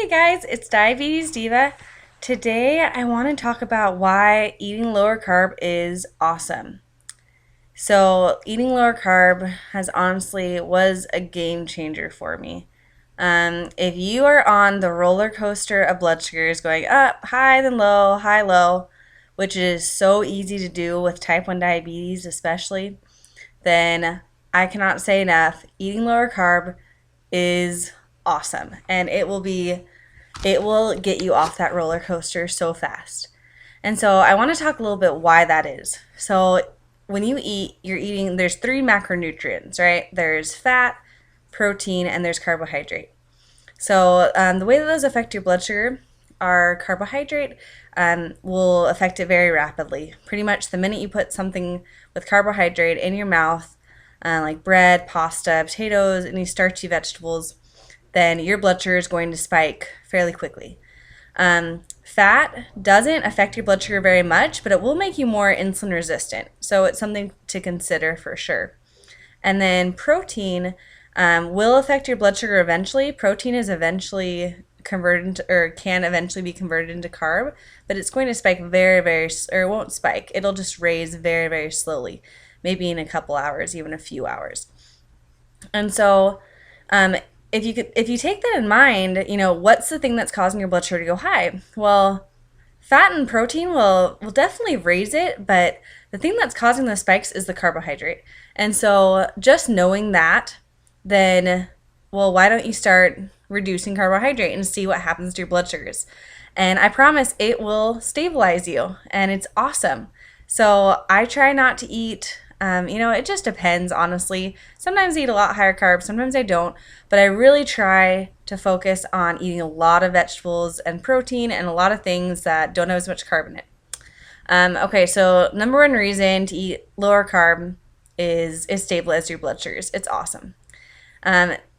Hey guys, it's Diabetes Diva. Today I want to talk about why eating lower carb is awesome. So, eating lower carb has honestly was a game changer for me. If you are on the roller coaster of blood sugars going up, high, then low, high, low, which is so easy to do with type 1 diabetes, especially, then I cannot say enough. Eating lower carb is awesome, and it will get you off that roller coaster so fast. And so I want to talk a little bit why that is. So when you eat, you're eating, there's three macronutrients, right? There's fat, protein, and there's carbohydrate. So the way that those affect your blood sugar are carbohydrate will affect it very rapidly. Pretty much the minute you put something with carbohydrate in your mouth, like bread, pasta, potatoes, any starchy vegetables, then your blood sugar is going to spike fairly quickly. Fat doesn't affect your blood sugar very much, but it will make you more insulin resistant. So it's something to consider for sure. And then protein will affect your blood sugar eventually. Protein is eventually converted into, or can eventually be converted into carb, but it's going to spike or it won't spike. It'll just raise very, very slowly, maybe in a couple hours, even a few hours. And so if you take that in mind, what's the thing that's causing your blood sugar to go high? Well, fat and protein will definitely raise it, but the thing that's causing the spikes is the carbohydrate. And so just knowing that, then, well, why don't you start reducing carbohydrate and see what happens to your blood sugars? And I promise it will stabilize you, and it's awesome. So I try not to eat, it just depends, honestly. Sometimes I eat a lot higher carbs, sometimes I don't, but I really try to focus on eating a lot of vegetables and protein and a lot of things that don't have as much carb in it. Okay, so number one reason to eat lower carb is stabilize your blood sugars. It's awesome.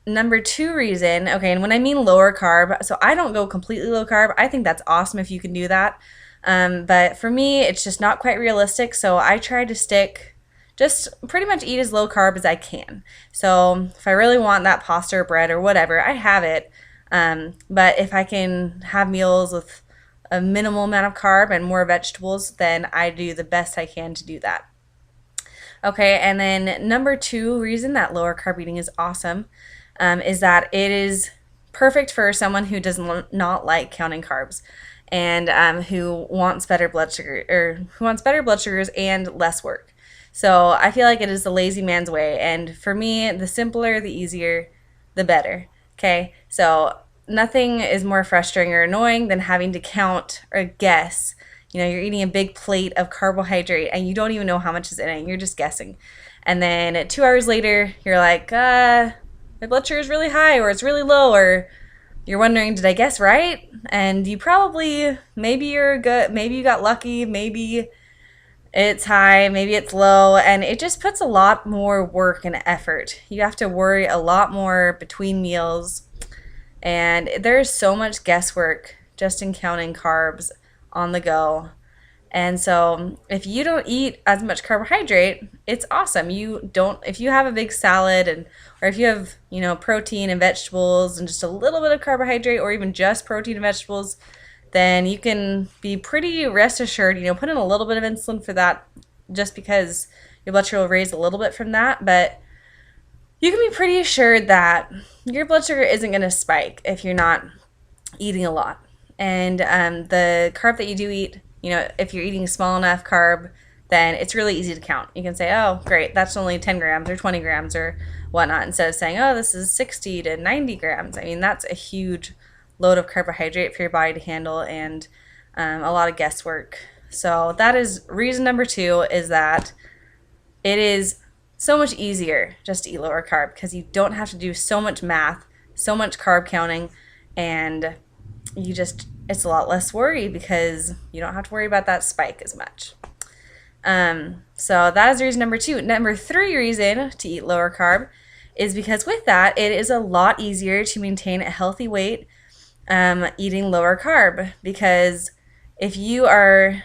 Number two reason, okay, and when I mean lower carb, so I don't go completely low carb. I think that's awesome if you can do that. But for me, it's just not quite realistic, so I try to just pretty much eat as low carb as I can. So if I really want that pasta or bread or whatever, I have it. But if I can have meals with a minimal amount of carb and more vegetables, then I do the best I can to do that. Okay, and then number two reason that lower carb eating is awesome is that it is perfect for someone who does not like counting carbs and who wants better blood sugar sugars and less work. So I feel like it is the lazy man's way, and for me, the simpler, the easier, the better. Okay, so nothing is more frustrating or annoying than having to count or guess. You're eating a big plate of carbohydrate and you don't even know how much is in it. You're just guessing. And then 2 hours later, you're like, my blood sugar is really high, or it's really low, or you're wondering, did I guess right? And you probably, maybe you're good, maybe you got lucky, maybe it's high, maybe it's low, and it just puts a lot more work and effort. You have to worry a lot more between meals, and there's so much guesswork just in counting carbs on the go. And so if you don't eat as much carbohydrate, it's awesome. If you have a big salad or if you have, protein and vegetables and just a little bit of carbohydrate, or even just protein and vegetables, then you can be pretty rest assured, put in a little bit of insulin for that, just because your blood sugar will raise a little bit from that, but you can be pretty assured that your blood sugar isn't going to spike if you're not eating a lot. And the carb that you do eat, if you're eating small enough carb, then it's really easy to count. You can say, oh, great, that's only 10 grams or 20 grams or whatnot, instead of saying, oh, this is 60 to 90 grams. I mean, that's a huge load of carbohydrate for your body to handle, and a lot of guesswork. So that is reason number two, is that it is so much easier just to eat lower carb because you don't have to do so much math, so much carb counting, and it's a lot less worry because you don't have to worry about that spike as much. So that is reason number two. Number three reason to eat lower carb is because with that, it is a lot easier to maintain a healthy weight eating lower carb, because if you are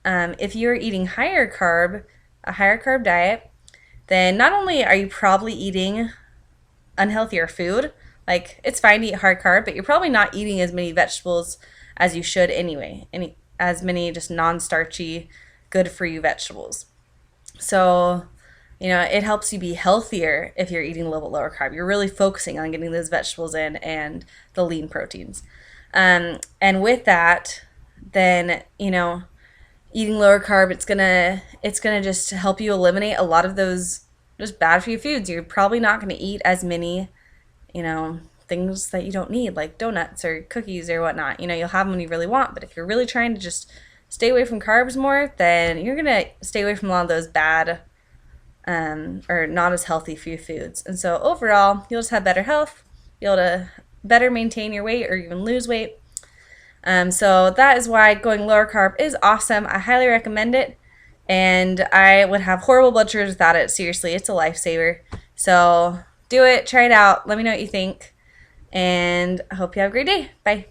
eating a higher carb diet, then not only are you probably eating unhealthier food, Like, it's fine to eat hard carb, but you're probably not eating as many vegetables as you should anyway. As many just non-starchy, good for you vegetables. So, it helps you be healthier if you're eating a little bit lower carb. You're really focusing on getting those vegetables in and the lean proteins. And with that, then, eating lower carb, it's gonna just help you eliminate a lot of those just bad for you foods. You're probably not gonna eat as many, things that you don't need, like donuts or cookies or whatnot. You'll have them when you really want, but if you're really trying to just stay away from carbs more, then you're gonna stay away from a lot of those bad or not as healthy for you foods. And so overall, you'll just have better health, be able to better maintain your weight or even lose weight. So that is why going lower carb is awesome. I highly recommend it. And I would have horrible blood sugars without it. Seriously, it's a lifesaver. So do it, try it out. Let me know what you think. And I hope you have a great day. Bye.